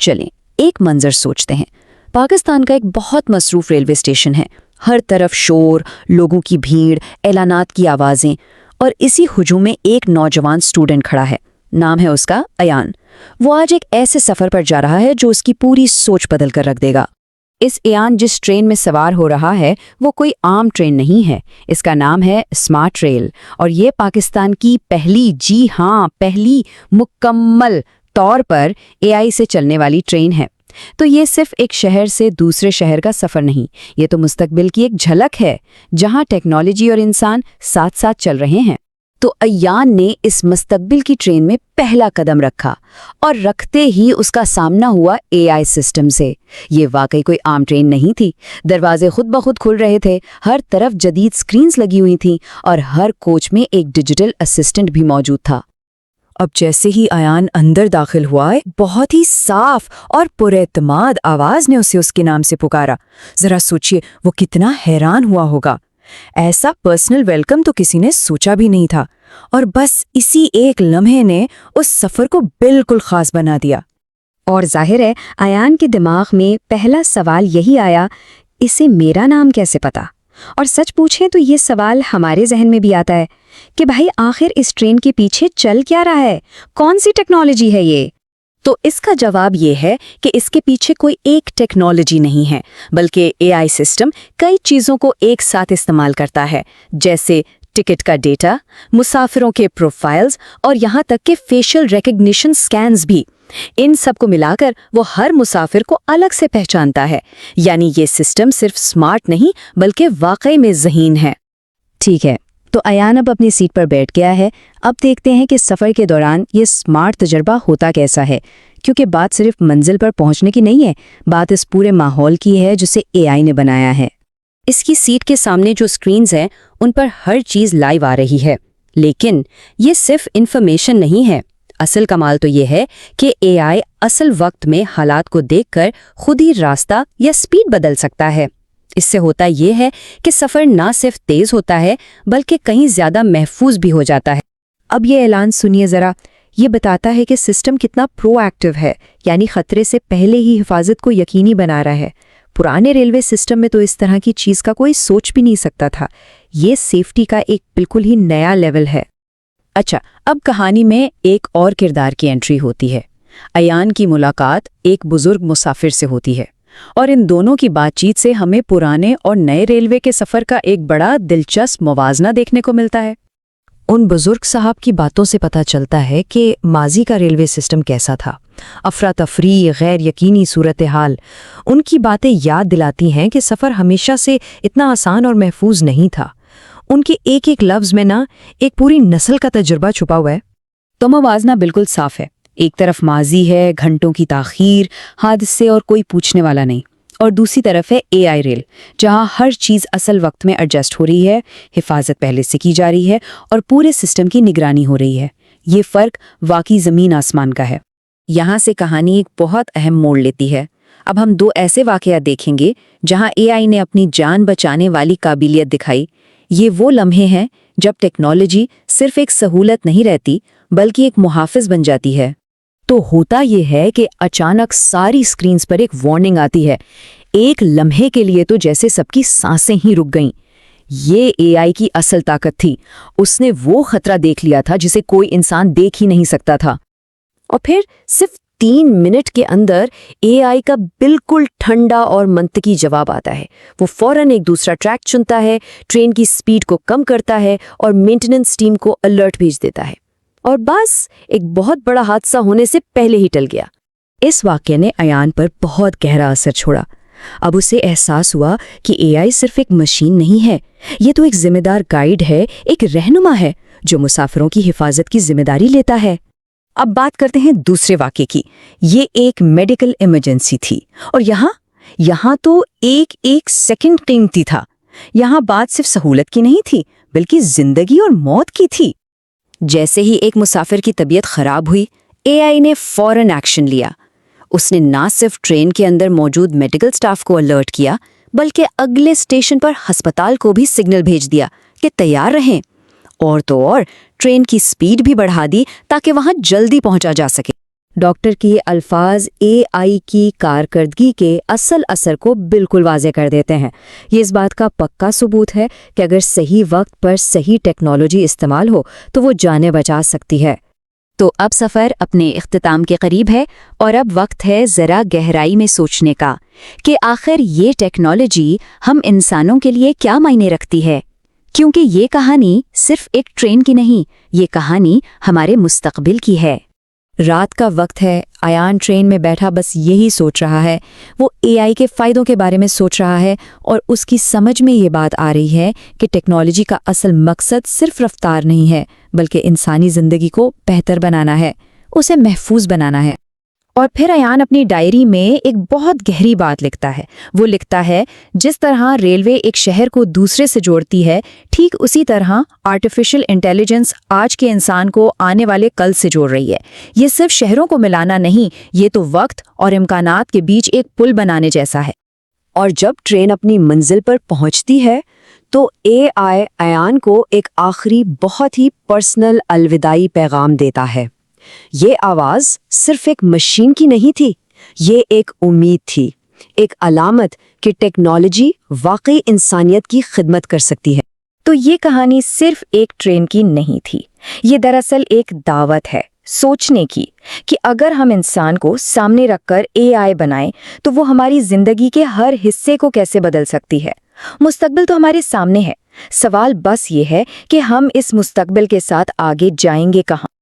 चलें एक मंजर सोचते हैं। पाकिस्तान का एक बहुत मसरूफ रेलवे स्टेशन है, हर तरफ शोर, लोगों की भीड़, एलानात की आवाज़ें, और इसी हुजूम में एक नौजवान स्टूडेंट खड़ा है। नाम है उसका अयान। वो आज एक ऐसे सफ़र पर जा रहा है जो उसकी पूरी सोच बदल कर रख देगा। इस अयान जिस ट्रेन में सवार हो रहा है वो कोई आम ट्रेन नहीं है। इसका नाम है स्मार्ट रेल, और ये पाकिस्तान की पहली, जी हाँ पहली, मुकम्मल तौर पर एआई से चलने वाली ट्रेन है। तो ये सिर्फ एक शहर से दूसरे शहर का सफ़र नहीं, ये तो मुस्तकबिल की एक झलक है, जहाँ टेक्नोलॉजी और इंसान साथ साथ चल रहे हैं। तो अयान ने इस मुस्तकबिल की ट्रेन में पहला कदम रखा, और रखते ही उसका सामना हुआ एआई सिस्टम से। ये वाकई कोई आम ट्रेन नहीं थी। दरवाजे खुद ब खुद खुल रहे थे, हर तरफ जदीद स्क्रीन्स लगी हुई थीं, और हर कोच में एक डिजिटल असिस्टेंट भी मौजूद था। अब जैसे ही अयान अंदर दाखिल हुआ, एक बहुत ही साफ और पुरएतमाद आवाज ने उसे उसके नाम से पुकारा। जरा सोचिए वो कितना हैरान हुआ होगा। ऐसा पर्सनल वेलकम तो किसी ने सोचा भी नहीं था, और बस इसी एक लम्हे ने उस सफर को बिल्कुल खास बना दिया। और जाहिर है अयान के दिमाग में पहला सवाल यही आया, इसे मेरा नाम कैसे पता? और सच पूछें तो ये सवाल हमारे जहन में भी आता है कि भाई आखिर इस ट्रेन के पीछे चल क्या रहा है, कौन सी टेक्नोलॉजी है ये? तो इसका जवाब ये है कि इसके पीछे कोई एक टेक्नोलॉजी नहीं है, बल्कि एआई सिस्टम कई चीज़ों को एक साथ इस्तेमाल करता है, जैसे टिकट का डेटा, मुसाफिरों के प्रोफाइल्स, और यहाँ तक कि फेशियल रिकग्निशन स्कैन्स भी। इन सब को मिलाकर वो हर मुसाफिर को अलग से पहचानता है। यानी ये सिस्टम सिर्फ स्मार्ट नहीं बल्कि वाकई में ज़हीन है। ठीक है, तो अयान अब अपनी सीट पर बैठ गया है। अब देखते हैं कि सफ़र के दौरान ये स्मार्ट तजर्बा होता कैसा है, क्योंकि बात सिर्फ मंजिल पर पहुंचने की नहीं है, बात इस पूरे माहौल की है जिसे एआई ने बनाया है। इसकी सीट के सामने जो स्क्रीन्स हैं उन पर हर चीज़ लाइव आ रही है, लेकिन ये सिर्फ इन्फॉर्मेशन नहीं है। असल कमाल तो ये है कि एआई असल वक्त में हालात को देखकर खुद ही रास्ता या स्पीड बदल सकता है। इससे होता ये है कि सफ़र ना सिर्फ तेज़ होता है बल्कि कहीं ज़्यादा महफूज भी हो जाता है। अब ये ऐलान सुनिए ज़रा, ये बताता है कि सिस्टम कितना प्रोएक्टिव है, यानी ख़तरे से पहले ही हिफाजत को यकीनी बना रहा है। पुराने रेलवे सिस्टम में तो इस तरह की चीज़ का कोई सोच भी नहीं सकता था। ये सेफ्टी का एक बिल्कुल ही नया लेवल है। अच्छा, अब कहानी में एक और किरदार की एंट्री होती है। अयान की मुलाकात एक बुजुर्ग मुसाफिर से होती है, और इन दोनों की बातचीत से हमें पुराने और नए रेलवे के सफ़र का एक बड़ा दिलचस्प मुवाजना देखने को मिलता है। उन बुजुर्ग साहब की बातों से पता चलता है कि माजी का रेलवे सिस्टम कैसा था। अफरा तफरी, गैर यकीनी सूरत हाल, उनकी बातें याद दिलाती हैं कि सफ़र हमेशा से इतना आसान और महफूज नहीं था। उनके एक एक लफ्ज़ में ना एक पूरी नस्ल का तजुर्बा छुपा हुआ है। तो मुवाजना बिल्कुल साफ है। एक तरफ माजी है, घंटों की ताख़ीर, हादसे और कोई पूछने वाला नहीं, और दूसरी तरफ है एआई रेल, जहां हर चीज़ असल वक्त में एडजस्ट हो रही है, हिफाजत पहले से की जा रही है, और पूरे सिस्टम की निगरानी हो रही है। ये फ़र्क वाकई ज़मीन आसमान का है। यहाँ से कहानी एक बहुत अहम मोड़ लेती है। अब हम दो ऐसे वाक़या देखेंगे जहाँ एआई ने अपनी जान बचाने वाली काबिलियत दिखाई। ये वो लम्हे हैं जब टेक्नोलॉजी सिर्फ एक सहूलत नहीं रहती बल्कि एक मुहाफ़िज़ बन जाती है। तो होता ये है कि अचानक सारी स्क्रीन्स पर एक वार्निंग आती है। एक लम्हे के लिए तो जैसे सबकी सांसें ही रुक गईं। ये एआई की असल ताकत थी। उसने वो खतरा देख लिया था जिसे कोई इंसान देख ही नहीं सकता था, और फिर सिर्फ 3 मिनट के अंदर एआई का बिल्कुल ठंडा और मंतकी जवाब आता है। वो फौरन एक दूसरा ट्रैक चुनता है, ट्रेन की स्पीड को कम करता है और मेंटेनेंस टीम को अलर्ट भेज देता है, और बस एक बहुत बड़ा हादसा होने से पहले ही टल गया। इस वाक़ये ने अयान पर बहुत गहरा असर छोड़ा। अब उसे एहसास हुआ कि एआई सिर्फ एक मशीन नहीं है, ये तो एक जिम्मेदार गाइड है, एक रहनुमा है जो मुसाफिरों की हिफाजत की जिम्मेदारी लेता है। अब बात करते हैं दूसरे वाक़ये की। ये एक मेडिकल इमरजेंसी थी, और यहाँ तो एक एक सेकंड कीमती था। यहाँ बात सिर्फ सहूलत की नहीं थी बल्कि जिंदगी और मौत की थी। जैसे ही एक मुसाफिर की तबीयत खराब हुई, एआई ने फौरन एक्शन लिया। उसने ना सिर्फ ट्रेन के अंदर मौजूद मेडिकल स्टाफ को अलर्ट किया बल्कि अगले स्टेशन पर अस्पताल को भी सिग्नल भेज दिया कि तैयार रहें। और तो और ट्रेन की स्पीड भी बढ़ा दी ताकि वहां जल्दी पहुंचा जा सके। ڈاکٹر کی یہ الفاظ اے آئی کی کارکردگی کے اصل اثر کو بالکل واضح کر دیتے ہیں۔ یہ اس بات کا پکا ثبوت ہے کہ اگر صحیح وقت پر صحیح ٹیکنالوجی استعمال ہو تو وہ جانیں بچا سکتی ہے۔ تو اب سفر اپنے اختتام کے قریب ہے اور اب وقت ہے ذرا گہرائی میں سوچنے کا کہ آخر یہ ٹیکنالوجی ہم انسانوں کے لیے کیا معنی رکھتی ہے، کیونکہ یہ کہانی صرف ایک ٹرین کی نہیں، یہ کہانی ہمارے مستقبل کی ہے۔ رات کا وقت ہے، ایان ٹرین میں بیٹھا بس یہی سوچ رہا ہے۔ وہ اے آئی کے فائدوں کے بارے میں سوچ رہا ہے اور اس کی سمجھ میں یہ بات آ رہی ہے کہ ٹیکنالوجی کا اصل مقصد صرف رفتار نہیں ہے بلکہ انسانی زندگی کو بہتر بنانا ہے، اسے محفوظ بنانا ہے۔ اور پھر ایان اپنی ڈائری میں ایک بہت گہری بات لکھتا ہے۔ وہ لکھتا ہے، جس طرح ریلوے ایک شہر کو دوسرے سے جوڑتی ہے، ٹھیک اسی طرح آرٹیفیشل انٹیلیجنس آج کے انسان کو آنے والے کل سے جوڑ رہی ہے۔ یہ صرف شہروں کو ملانا نہیں، یہ تو وقت اور امکانات کے بیچ ایک پل بنانے جیسا ہے۔ اور جب ٹرین اپنی منزل پر پہنچتی ہے تو اے آئی ایان کو ایک آخری بہت ہی پرسنل الوداعی پیغام دیتا ہے۔ یہ آواز صرف ایک مشین کی نہیں تھی، یہ ایک امید تھی، ایک علامت کہ ٹیکنالوجی واقعی انسانیت کی خدمت کر سکتی ہے۔ تو یہ کہانی صرف ایک ٹرین کی نہیں تھی، یہ دراصل ایک دعوت ہے سوچنے کی کہ اگر ہم انسان کو سامنے رکھ کر اے آئی بنائیں تو وہ ہماری زندگی کے ہر حصے کو کیسے بدل سکتی ہے۔ مستقبل تو ہمارے سامنے ہے، سوال بس یہ ہے کہ ہم اس مستقبل کے ساتھ آگے جائیں گے کہاں۔